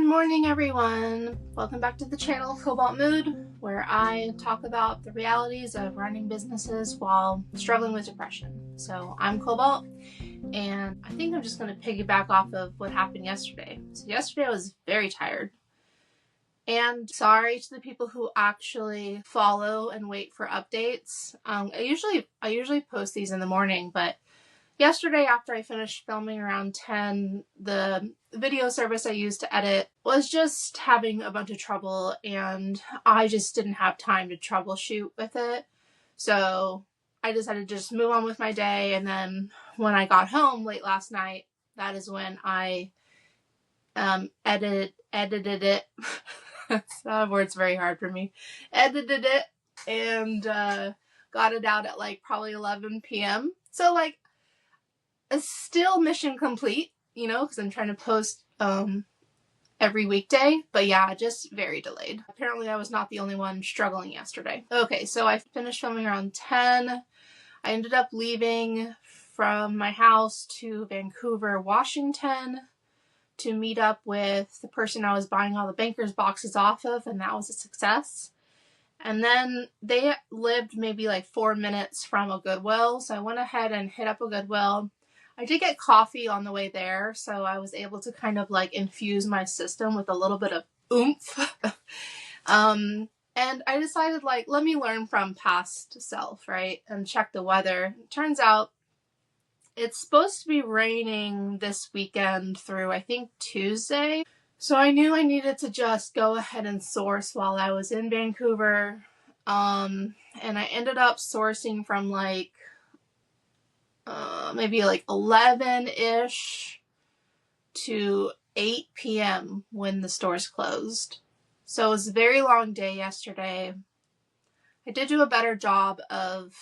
morning, everyone. Welcome back to the channel Cobalt Mood, where I talk about the realities of running businesses while struggling with depression. So I'm Cobalt, and I think I'm just going to piggyback off of what happened yesterday. So yesterday I was very tired. And sorry to the people who actually follow and wait for updates. I usually post these in the morning, but yesterday, after I finished filming around 10, the video service I used to edit was just having a bunch of trouble, and I just didn't have time to troubleshoot with it. So I decided to just move on with my day, and then when I got home late last night, that is when I edited it. That word's very hard for me. Edited it and got it out at like probably 11 p.m. So like, it's still mission complete, you know, because I'm trying to post every weekday. But yeah, just very delayed. Apparently I was not the only one struggling yesterday. Okay, so I finished filming around 10. I ended up leaving from my house to Vancouver, Washington to meet up with the person I was buying all the banker's boxes off of, and that was a success. And then they lived maybe like 4 minutes from a Goodwill, so I went ahead and hit up a Goodwill. I did get coffee on the way there, so I was able to kind of like infuse my system with a little bit of oomph. And I decided, like, let me learn from past self, right? And check the weather. It turns out it's supposed to be raining this weekend through, I think, Tuesday. So I knew I needed to just go ahead and source while I was in Vancouver. And I ended up sourcing from like maybe like 11-ish to 8 p.m. when the stores closed. So it was a very long day yesterday. I did do a better job of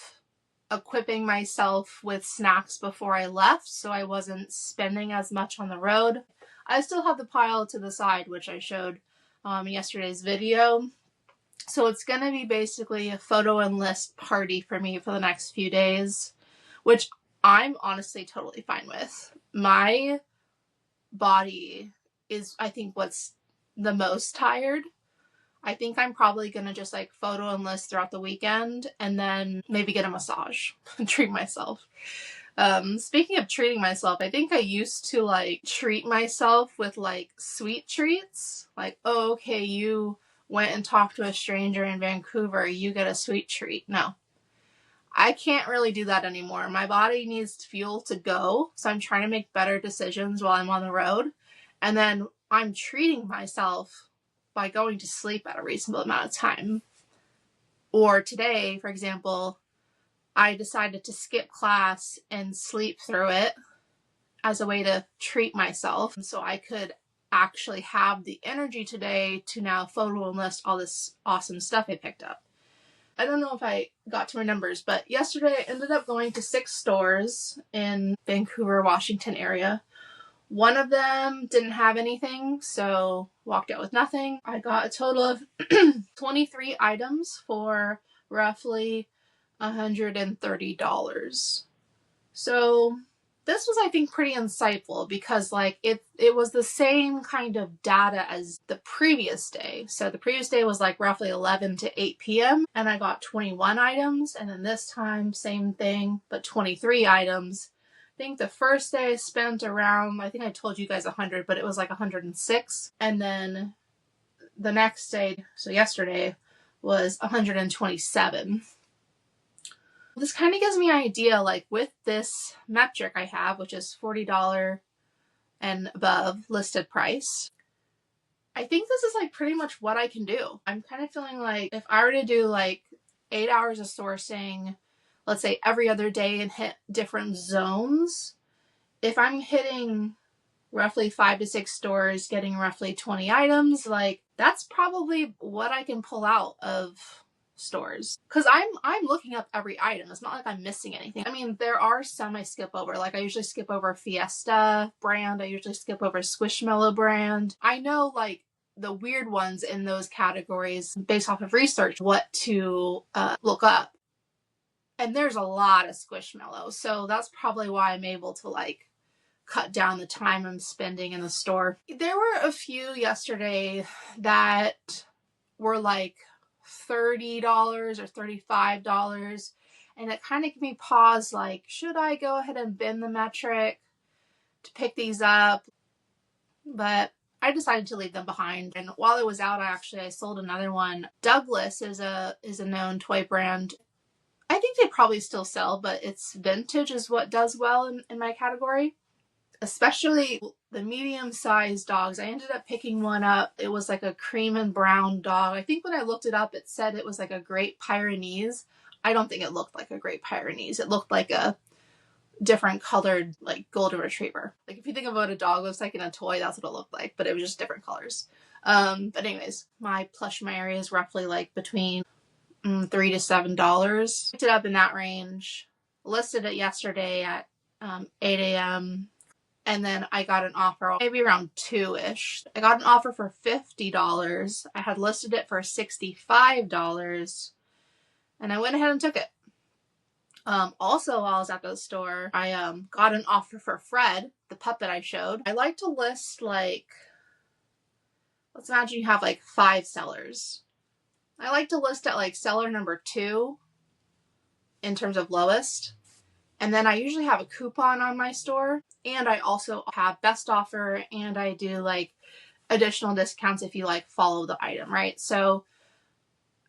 equipping myself with snacks before I left, so I wasn't spending as much on the road. I still have the pile to the side, which I showed in yesterday's video. So it's going to be basically a photo and list party for me for the next few days, which I'm honestly totally fine with. My body is, I think, what's the most tired. I think I'm probably going to just like photo enlist throughout the weekend and then maybe get a massage and treat myself. Speaking of treating myself, I think I used to like treat myself with like sweet treats. Like, oh, okay, you went and talked to a stranger in Vancouver, you get a sweet treat. No, I can't really do that anymore. My body needs fuel to go, so I'm trying to make better decisions while I'm on the road. And then I'm treating myself by going to sleep at a reasonable amount of time. Or today, for example, I decided to skip class and sleep through it as a way to treat myself so I could actually have the energy today to now photo enlist all this awesome stuff I picked up. I don't know if I got to my numbers, but yesterday I ended up going to 6 stores in Vancouver, Washington area. One of them didn't have anything, so walked out with nothing. I got a total of 23 items for roughly $130. So this was, I think, pretty insightful because like it was the same kind of data as the previous day. So the previous day was like roughly 11 to 8 p.m. and I got 21 items, and then this time same thing but 23 items. I think the first day I spent around, I think I told you guys 100, but it was like 106. And then the next day, so yesterday, was 127. This kind of gives me an idea, like with this metric I have, which is $40 and above listed price, I think this is like pretty much what I can do. I'm kind of feeling like if I were to do like 8 hours of sourcing, let's say every other day, and hit different zones, if I'm hitting roughly 5 to 6 stores, getting roughly 20 items, like that's probably what I can pull out of stores. Because I'm looking up every item. It's not like I'm missing anything. I mean, there are some I skip over. Like I usually skip over Fiesta brand. I usually skip over Squishmallow brand. I know like the weird ones in those categories based off of research what to look up. And there's a lot of Squishmallow, so that's probably why I'm able to like cut down the time I'm spending in the store. There were a few yesterday that were like $30 or $35, and it kind of gave me pause, like, should I go ahead and bend the metric to pick these up? But I decided to leave them behind. And while it was out, I sold another one. Douglas is a known toy brand. I think they probably still sell, but it's vintage is what does well in my category. Especially the medium-sized dogs. I ended up picking one up. It was like a cream and brown dog. I think when I looked it up, it said it was like a Great Pyrenees. I don't think it looked like a Great Pyrenees. It looked like a different colored, like, golden retriever. Like, if you think of what a dog looks like in a toy, that's what it looked like, but it was just different colors. But anyways, my plush in my area is roughly like between $3 to $7. Picked it up in that range. Listed it yesterday at 8 a.m. And then I got an offer, maybe around 2-ish. I got an offer for $50. I had listed it for $65. And I went ahead and took it. Also, while I was at the store, I got an offer for Fred, the puppet I showed. I like to list, like, let's imagine you have like 5 sellers. I like to list at like seller number 2 in terms of lowest. And then I usually have a coupon on my store. And I also have best offer, and I do like additional discounts if you like follow the item, right? So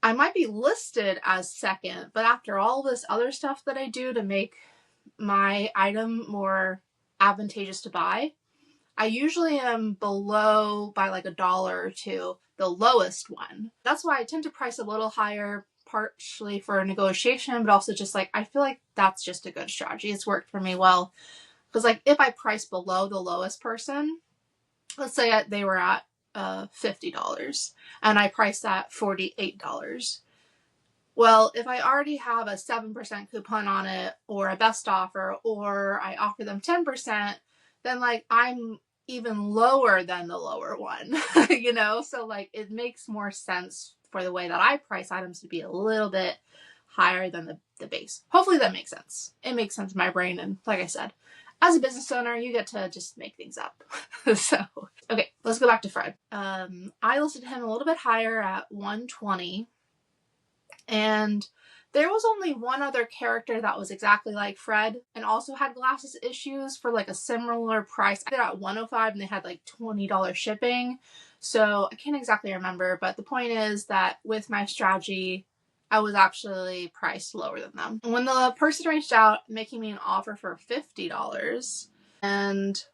I might be listed as second, but after all this other stuff that I do to make my item more advantageous to buy, I usually am below by like $1 or $2, the lowest one. That's why I tend to price a little higher, partially for a negotiation, but also just like, I feel like that's just a good strategy. It's worked for me well. Because like if I price below the lowest person, let's say they were at $50 and I priced at $48. Well, if I already have a 7% coupon on it, or a best offer, or I offer them 10%, then like I'm even lower than the lower one, you know? So like it makes more sense for the way that I price items to be a little bit higher than the base. Hopefully that makes sense. It makes sense in my brain. And like I said, as a business owner, you get to just make things up. So, okay, let's go back to Fred. I listed him a little bit higher at $120. And there was only one other character that was exactly like Fred and also had glasses issues for like a similar price. They're at $105 and they had like $20 shipping. So I can't exactly remember, but the point is that with my strategy, I was actually priced lower than them. When the person reached out making me an offer for $50, and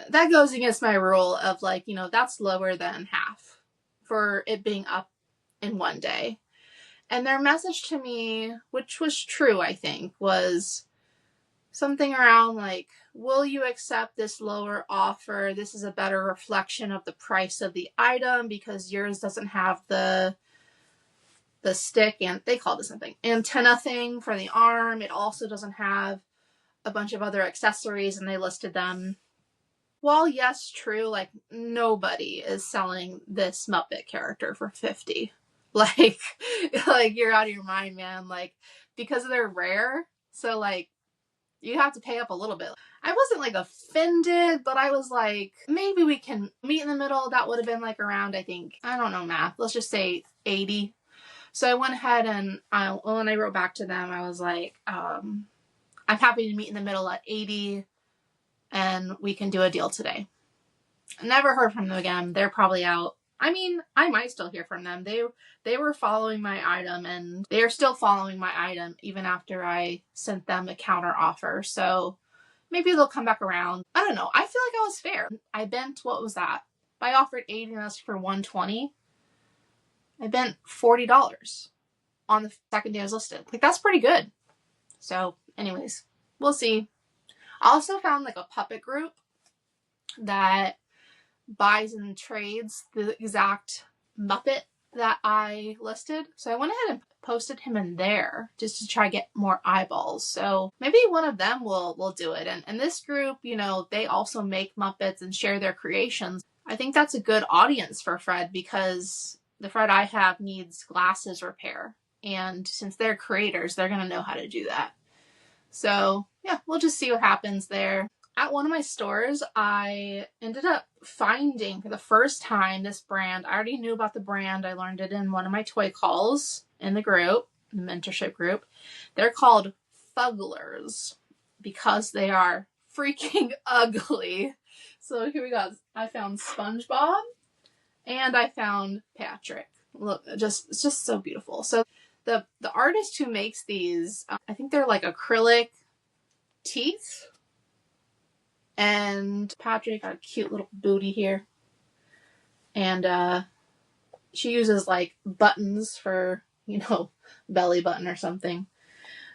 that goes against my rule of like, you know, that's lower than half for it being up in one day. And their message to me, which was true, I think, was something around like, will you accept this lower offer? This is a better reflection of the price of the item because yours doesn't have the stick, and they called it something, antenna thing for the arm. It also doesn't have a bunch of other accessories, and they listed them. While yes, true, like nobody is selling this Muppet character for $50. Like you're out of your mind, man. Like, because they're rare, so like you have to pay up a little bit. I wasn't like offended, but I was like, maybe we can meet in the middle. That would have been like around, I think, I don't know math, let's just say 80. So I went ahead and when I wrote back to them, I was like, I'm happy to meet in the middle at 80 and we can do a deal today. I never heard from them again. They're probably out. I mean, I might still hear from them. They were following my item, and they are still following my item even after I sent them a counter offer. So maybe they'll come back around. I don't know. I feel like I was fair. I bent, what was that? If I offered 80 and that's for 120, I bent $40 on the second day I was listed. Like, that's pretty good. So anyways, we'll see. I also found like a puppet group that buys and trades the exact Muppet that I listed. So I went ahead and posted him in there just to try to get more eyeballs. So maybe one of them will do it. And this group, you know, they also make Muppets and share their creations. I think that's a good audience for Fred because the Fred I have needs glasses repair. And since they're creators, they're going to know how to do that. So yeah, we'll just see what happens there. At one of my stores, I ended up finding for the first time this brand. I already knew about the brand. I learned it in one of my toy calls in the group, the mentorship group. They're called Fugglers because they are freaking ugly. So here we go. I found SpongeBob and I found Patrick. Look, it's just so beautiful. So the artist who makes these, I think they're like acrylic teeth. And Patrick got a cute little booty here. And she uses like buttons for, belly button or something.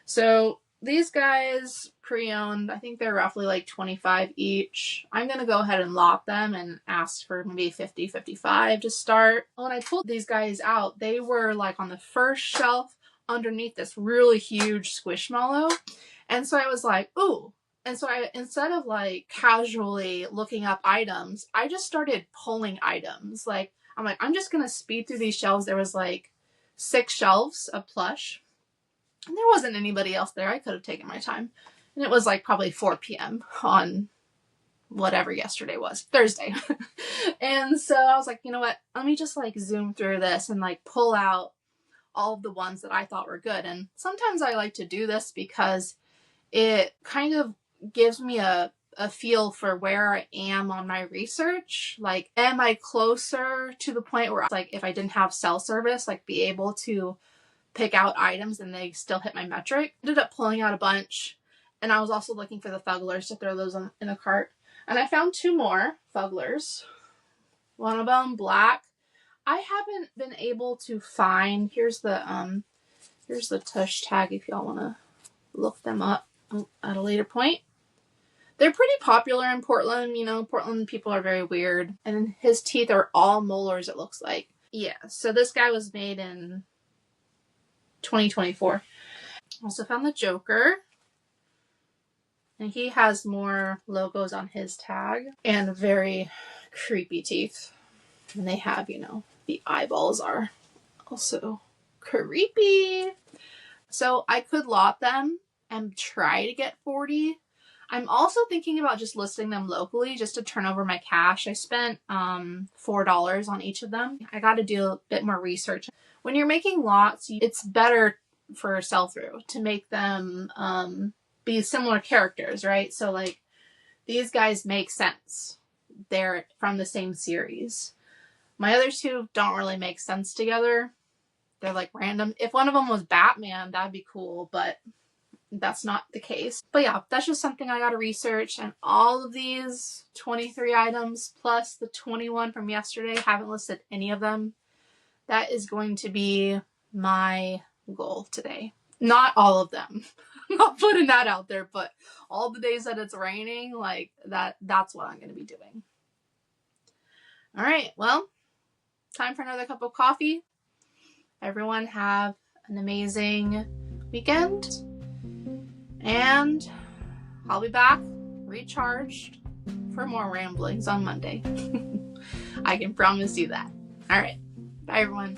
So these guys pre-owned, I think they're roughly like $25 each. I'm going to go ahead and lot them and ask for maybe $50, $55 to start. When I pulled these guys out, they were like on the first shelf underneath this really huge Squishmallow. And so I was like, ooh. And so instead of like casually looking up items, I just started pulling items. I'm just going to speed through these shelves. There was like 6 shelves of plush. And there wasn't anybody else there. I could have taken my time. And it was like probably 4 p.m. on whatever yesterday was, Thursday. And so I was like, you know what? Let me just like zoom through this and like pull out all of the ones that I thought were good. And sometimes I like to do this because it kind of gives me a feel for where I am on my research. Like, am I closer to the point where, like, if I didn't have cell service, like, be able to pick out items and they still hit my metric? Ended up pulling out a bunch, and I was also looking for the Fugglers to throw those in a cart. And I found 2 more Fugglers. One of them black. I haven't been able to find. Here's the tush tag if y'all want to look them up at a later point. They're pretty popular in Portland. Portland people are very weird. And his teeth are all molars, it looks like. Yeah, so this guy was made in 2024. Also found the Joker. And he has more logos on his tag. And very creepy teeth. And they have, the eyeballs are also creepy. So I could lot them and try to get 40. I'm also thinking about just listing them locally just to turn over my cash. I spent $4 on each of them. I got to do a bit more research. When you're making lots, it's better for sell-through to make them be similar characters, right? So like these guys make sense. They're from the same series. My other 2 don't really make sense together. They're like random. If one of them was Batman, that'd be cool, but that's not the case. But yeah, that's just something I gotta research. And all of these 23 items plus the 21 from yesterday, haven't listed any of them. That is going to be my goal today. Not all of them. I'm not putting that out there, but all the days that it's raining, like that's what I'm going to be doing. All right, well, time for another cup of coffee. Everyone have an amazing weekend. And I'll be back recharged for more ramblings on Monday. I can promise you that. All right. Bye, everyone.